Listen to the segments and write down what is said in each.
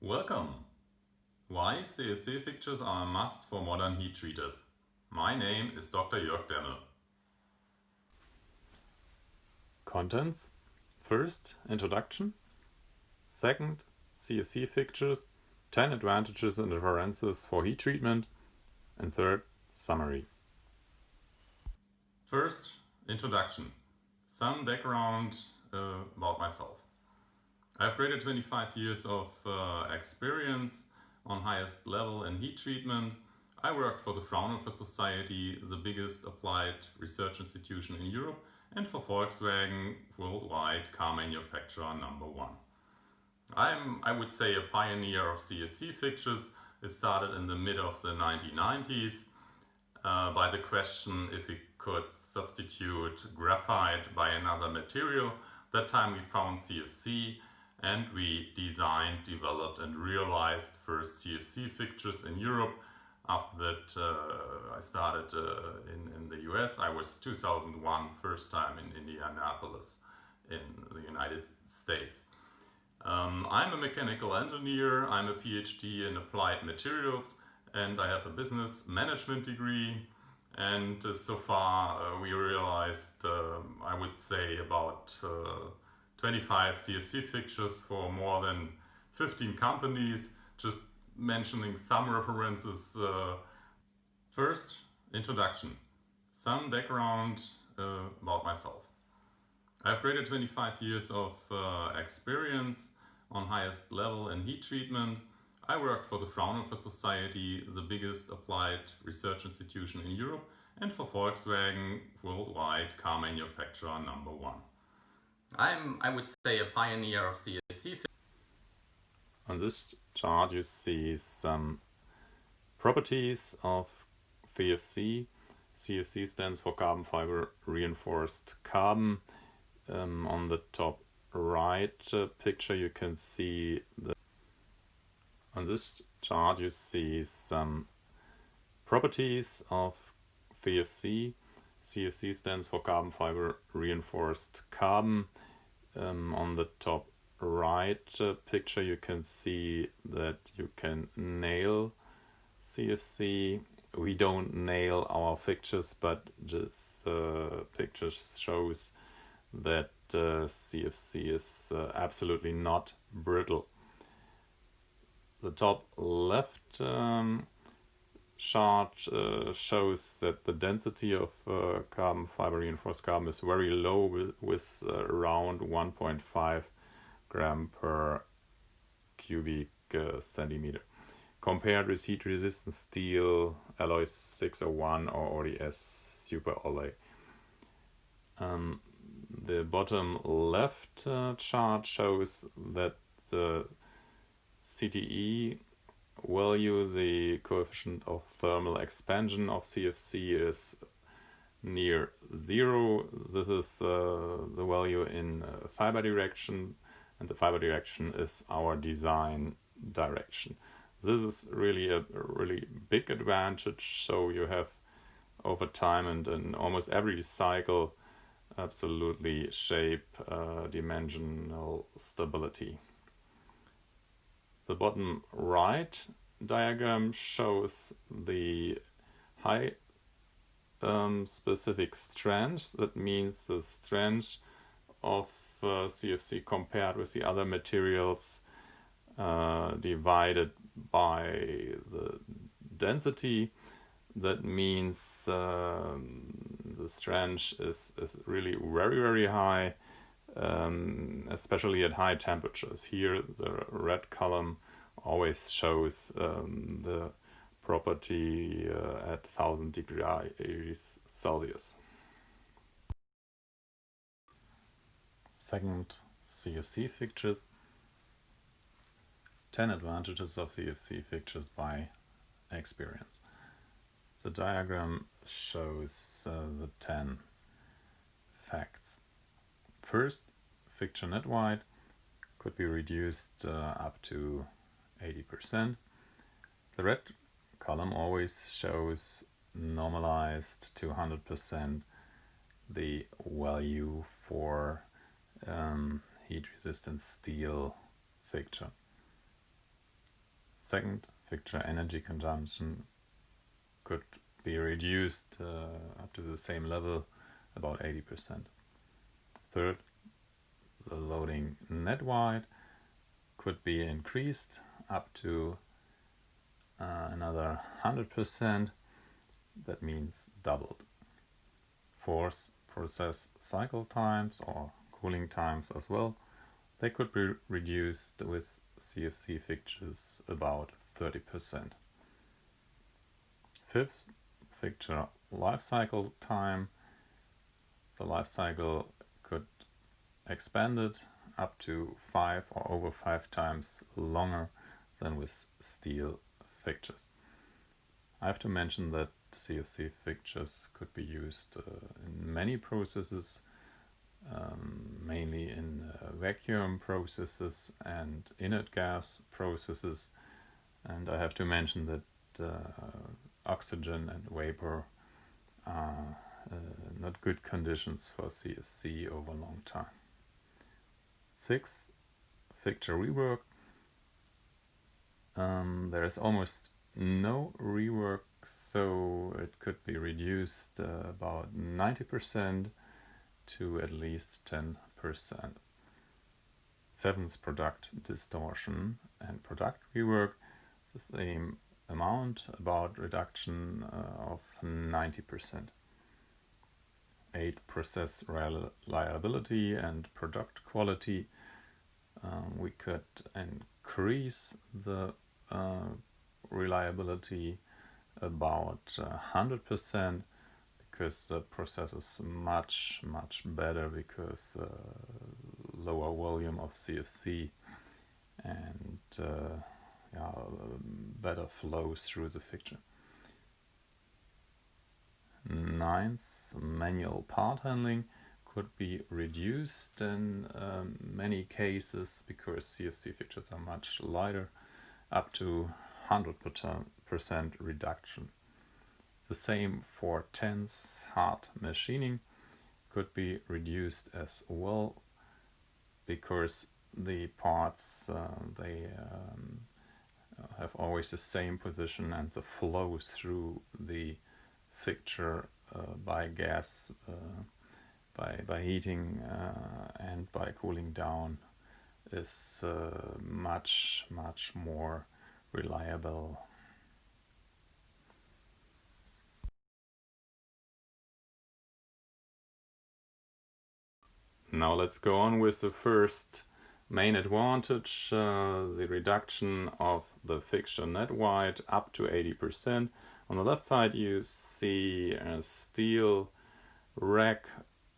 Welcome! Why CFC-Fixtures are a must for modern heat treaters. My name is Dr. Jorg Demmel. Contents. First, introduction. Second, CFC-Fixtures, 10 advantages and differences for heat treatment. And third, summary. First, introduction. Some background about myself. I have greater 25 years of experience on highest level in heat treatment. I worked for the Fraunhofer Society, the biggest applied research institution in Europe, and for Volkswagen, worldwide car manufacturer number one. I would say, a pioneer of CFC fixtures. It started in the mid of the 1990s by the question if we could substitute graphite by another material. That time we found CFC, and we designed, developed and realized first CFC fixtures in Europe. After that I started in the US. I was 2001, first time in Indianapolis in the United States. I'm a mechanical engineer, I'm a PhD in applied materials, and I have a business management degree. And so far we realized, I would say, about 25 CFC fixtures for more than 15 companies. Just mentioning some references. First, introduction. Some background about myself. I have greater 25 years of experience on highest level in heat treatment. I worked for the Fraunhofer Society, the biggest applied research institution in Europe, and for Volkswagen, worldwide car manufacturer number one. I would say, a pioneer of CFC. On this chart you see some properties of CFC. CFC stands for carbon fiber reinforced carbon. On the top right picture you can see on this chart you see some properties of CFC. CFC stands for carbon fiber reinforced carbon. On the top right picture you can see that you can nail CFC. We don't nail our fixtures, but this picture shows that CFC is absolutely not brittle. The top left chart shows that the density of carbon fiber reinforced carbon is very low, with around 1.5 gram per cubic centimeter, compared with heat resistant steel alloy 601 or ODS super alloy. The bottom left chart shows that the CTE value, the coefficient of thermal expansion of CFC, is near 0. This is the value in fiber direction, and the fiber direction is our design direction. This is really a really big advantage, so you have over time and in almost every cycle absolutely shape dimensional stability. The bottom right diagram shows the high specific strength. That means the strength of CFC compared with the other materials divided by the density. That means the strength is really very, very high, especially at high temperatures. Here the red column always shows the property at 1000 degrees Celsius. Second, CFC fixtures. 10 advantages of CFC fixtures by experience. The diagram shows the 10 facts. First, fixture net weight could be reduced up to 80%. The red column always shows normalized to 100% the value for heat resistant steel fixture. Second, fixture energy consumption could be reduced up to the same level, about 80%. Third, the loading net wide could be increased up to another 100%. That means doubled. Fourth, process cycle times or cooling times as well. They could be reduced with CFC fixtures about 30%. Fifth, fixture life cycle time. The life cycle could expand it up to 5 or over 5 times longer than with steel fixtures. I have to mention that CFC fixtures could be used in many processes, mainly in vacuum processes and inert gas processes, and I have to mention that oxygen and vapor are not good conditions for CFC over a long time. 6. Fixture rework. There is almost no rework, so it could be reduced about 90% to at least 10%. 7th, product distortion and product rework. The same amount, about reduction of 90%. 8, process reliability and product quality. We could increase the reliability about 100% because the process is much better because lower volume of CFC and better flows through the fixture. 9th, manual part handling could be reduced in many cases because CFC fixtures are much lighter, up to 100% reduction. The same for 10th, hard machining could be reduced as well because the parts they have always the same position and the flow through the fixture by gas, by heating and by cooling down is much more reliable. Now let's go on with the first main advantage, the reduction of the fixture net wide up to 80%. On the left side you see a steel rack.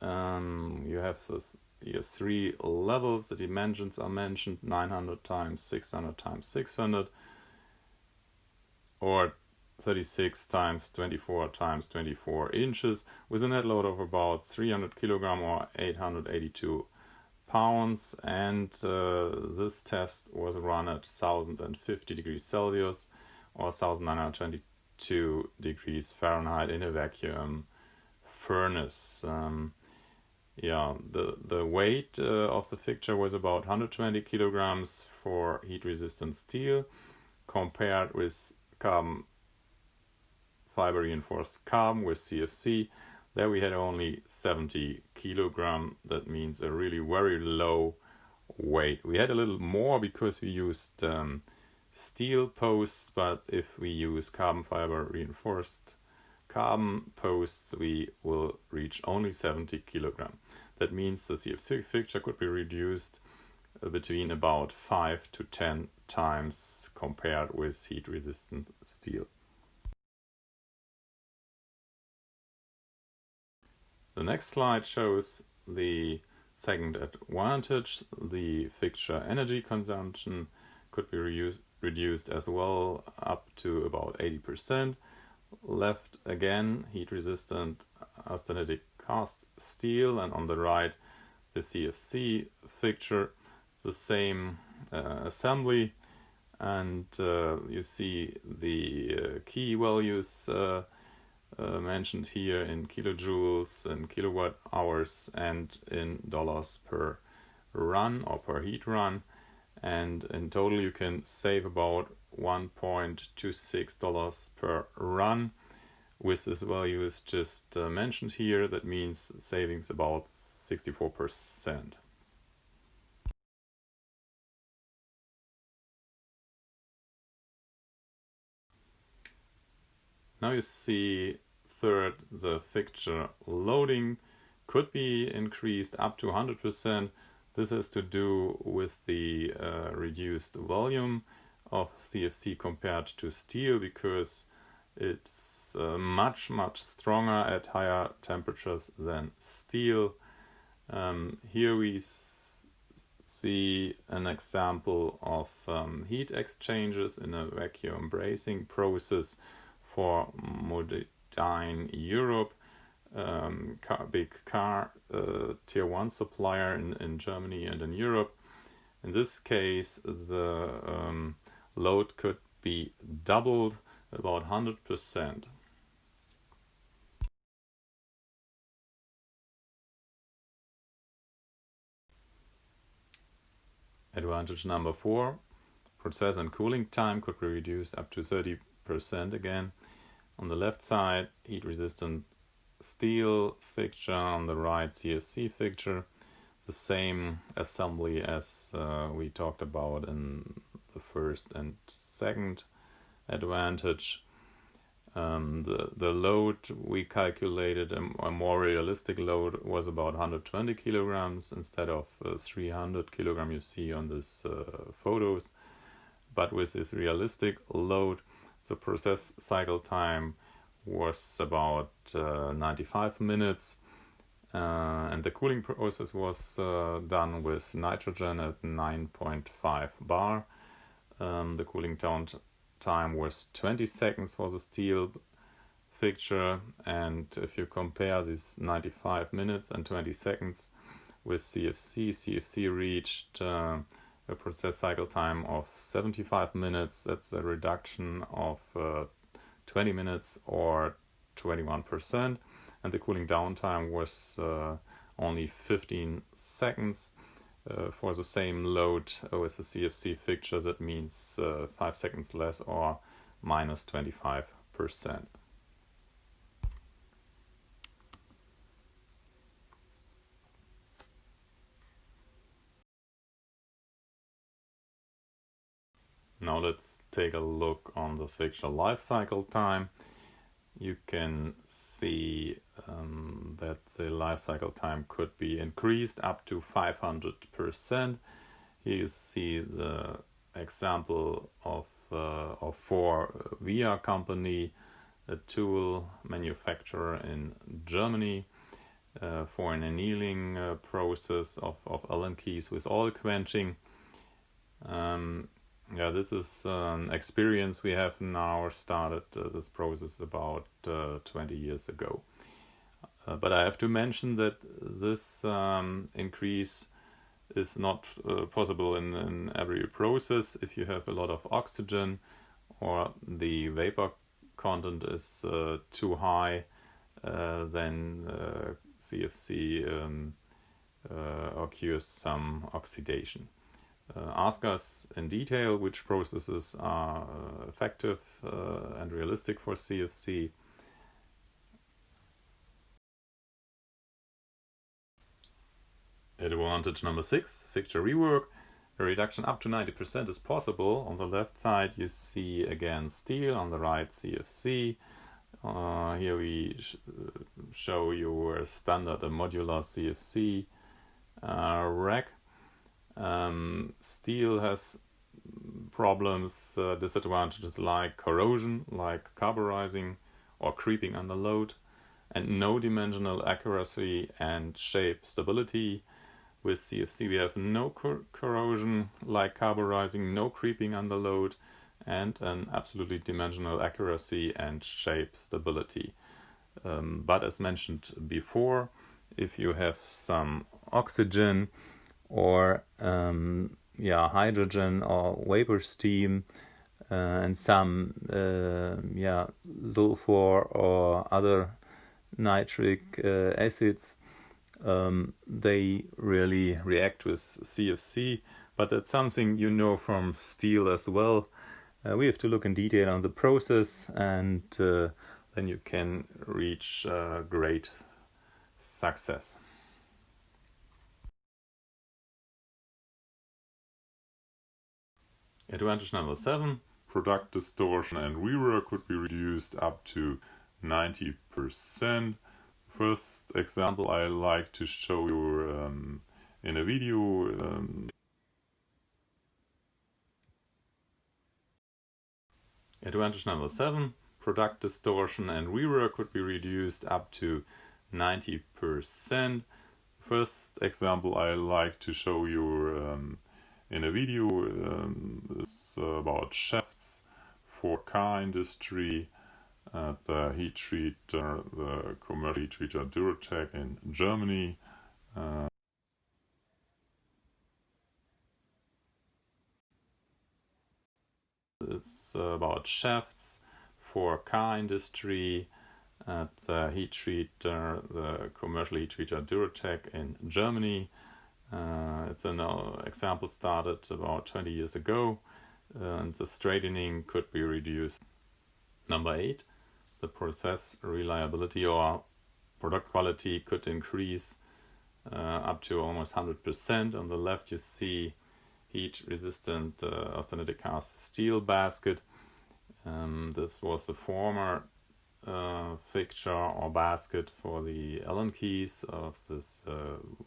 You have your 3 levels. The dimensions are mentioned: 900 times 600 times 600 or 36 times 24 times 24 inches with a net load of about 300 kilogram or 882 pounds, and this test was run at 1050 degrees Celsius or 1922 degrees Fahrenheit in a vacuum furnace. The weight of the fixture was about 120 kilograms for heat-resistant steel, compared with carbon fiber reinforced carbon with CFC. There we had only 70 kilogram. That means a really very low weight. We had a little more because we used steel posts, but if we use carbon fiber reinforced carbon posts, we will reach only 70 kilogram. That means the CFC fixture could be reduced between about 5 to 10 times compared with heat-resistant steel. The next slide shows the second advantage. The fixture energy consumption could be reduced as well, up to about 80%. Left again, heat-resistant austenitic cast steel, and on the right the CFC fixture, the same assembly, and you see the key values mentioned here in kilojoules and kilowatt hours and in dollars per run or per heat run. and in total you can save about $1.26 per run. With this value is just mentioned here, that means savings about 64%. Now you see third, the fixture loading could be increased up to 100%. This has to do with the reduced volume of CFC compared to steel, because it's much stronger at higher temperatures than steel. Here we see an example of heat exchanges in a vacuum bracing process for Modine Europe, big car tier 1 supplier in Germany and in Europe. In this case, the load could be doubled, about 100%. Advantage number 4, process and cooling time could be reduced up to 30% again. On the left side, heat resistant steel fixture, on the right CFC fixture. The same assembly as we talked about in the first and second advantage. The load we calculated, a more realistic load, was about 120 kilograms instead of 300 kilograms you see on these photos. But with this realistic load, the process cycle time was about 95 minutes, and the cooling process was done with nitrogen at 9.5 bar. The cooling time was 20 seconds for the steel fixture, and if you compare these 95 minutes and 20 seconds with CFC reached a process cycle time of 75 minutes. That's a reduction of 20 minutes or 21%, and the cooling downtime was only 15 seconds. For the same load with the CFC fixture, that means 5 seconds less, or minus 25%. Now let's take a look on the fixture life cycle time. You can see that the life cycle time could be increased up to 500%. Here you see the example of for VIA company, a tool manufacturer in Germany, for an annealing process of Allen keys with oil quenching. This is an experience we have now. Started this process about 20 years ago. But I have to mention that this increase is not possible in every process. If you have a lot of oxygen or the vapor content is too high, then CFC occurs some oxidation. Ask us in detail which processes are effective and realistic for CFC. Advantage number 6, fixture rework. A reduction up to 90% is possible. On the left side you see again steel, on the right CFC. Here we show you a standard, a modular CFC rack. Steel has problems, disadvantages like corrosion, like carburizing or creeping under load, and no dimensional accuracy and shape stability. With CFC we have no corrosion like carburizing, no creeping under load, and an absolutely dimensional accuracy and shape stability. But as mentioned before, if you have some oxygen or hydrogen or vapor steam and some sulfur or other nitric acids, they really react with CFC. but that's something you know from steel as well. We have to look in detail on the process, and then you can reach great success. Advantage number 7, product distortion and rework could be reduced up to 90%. First example I like to show you in a video. Advantage number 7, product distortion and rework could be reduced up to 90%. First example I like to show you in a video is about shafts for car industry at the heat treater, the commercial heat treater Duratec in Germany. It's about shafts for car industry at the heat treater, the commercial heat treater Duratec in Germany. It's an example started about 20 years ago, and the straightening could be reduced. Number 8, the process reliability or product quality could increase up to almost 100%. On the left you see heat-resistant austenitic cast steel basket. This was the former fixture or basket for the Allen keys of this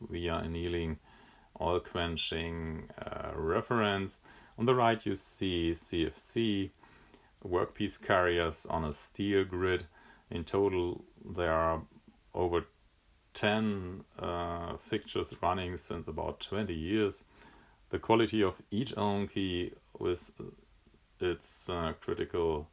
via annealing oil quenching reference. On the right you see CFC workpiece carriers on a steel grid. In total there are over 10 fixtures running since about 20 years. The quality of each Allen key with its critical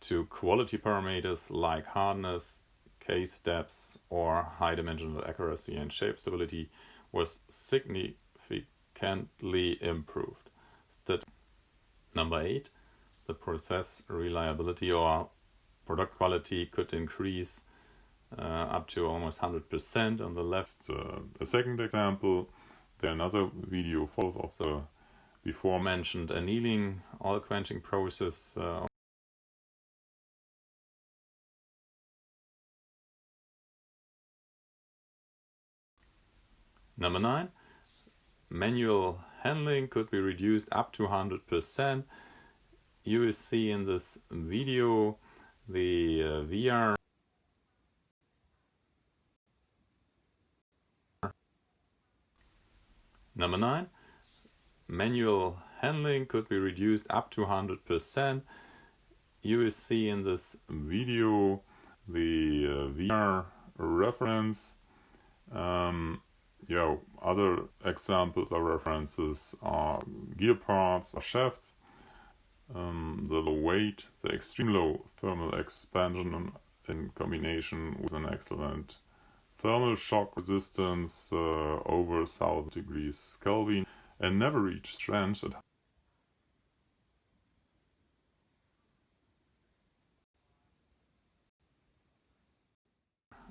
to quality parameters like hardness, case depth, or high dimensional accuracy and shape stability was significantly improved. Number 8, the process reliability or product quality could increase up to almost 100%. On the left, a second example, there another video follows of the before mentioned annealing oil quenching process. Number 9, manual handling could be reduced up to 100%. You will see in this video the VR Number 9, manual handling could be reduced up to 100%. You will see in this video the VR reference. Other examples or references are gear parts or shafts. The low weight, the extreme low thermal expansion in combination with an excellent thermal shock resistance over 1000 degrees Kelvin, and never reach strength at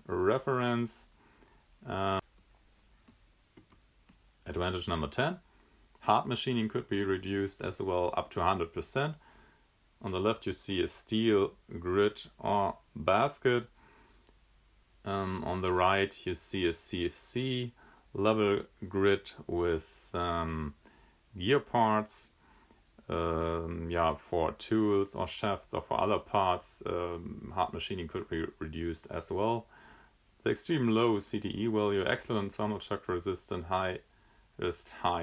reference. Advantage number 10, hard machining could be reduced as well up to 100%. On the left you see a steel grid or basket. On the right you see a CFC level grid with gear parts for tools or shafts or for other parts. Hard machining could be reduced as well. The extreme low CTE value, excellent thermal shock resistant, high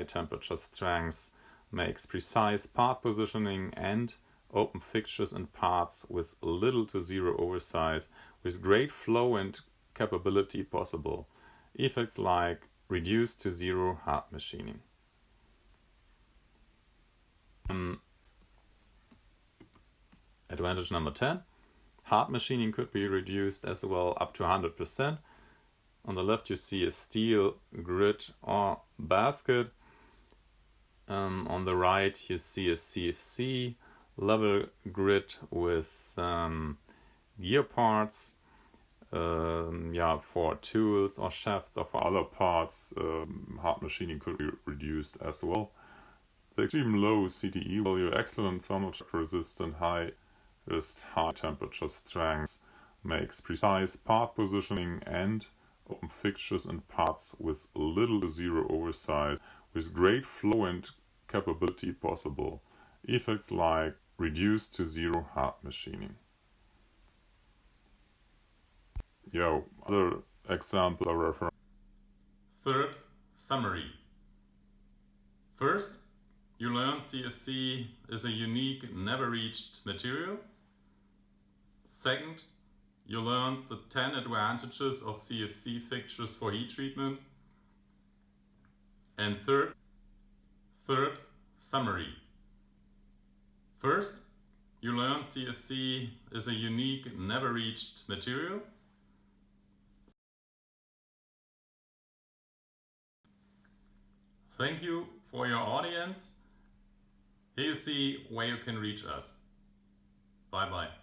temperature strength, makes precise part positioning and open fixtures and parts with little to zero oversize, with great flow and capability possible. Effects like reduced to zero hard machining. Advantage number 10, hard machining could be reduced as well up to 100%. On the left you see a steel grid or basket. On the right you see a CFC level grid with gear parts for tools or shafts or for other parts, hard machining could be reduced as well. The extreme low CTE value, excellent thermal shock resistant, high temperature strength, makes precise part positioning and open fixtures and parts with little to zero oversize, with great flow and capability possible. Effects like reduced to zero hard machining. Other examples are referenced. Third, summary. First, you learn CFC is a unique, never reached material. Second, you learned the 10 advantages of CFC fixtures for heat treatment. And third, summary. First, you learn CFC is a unique, never reached material. Thank you for your audience. Here you see where you can reach us. Bye bye.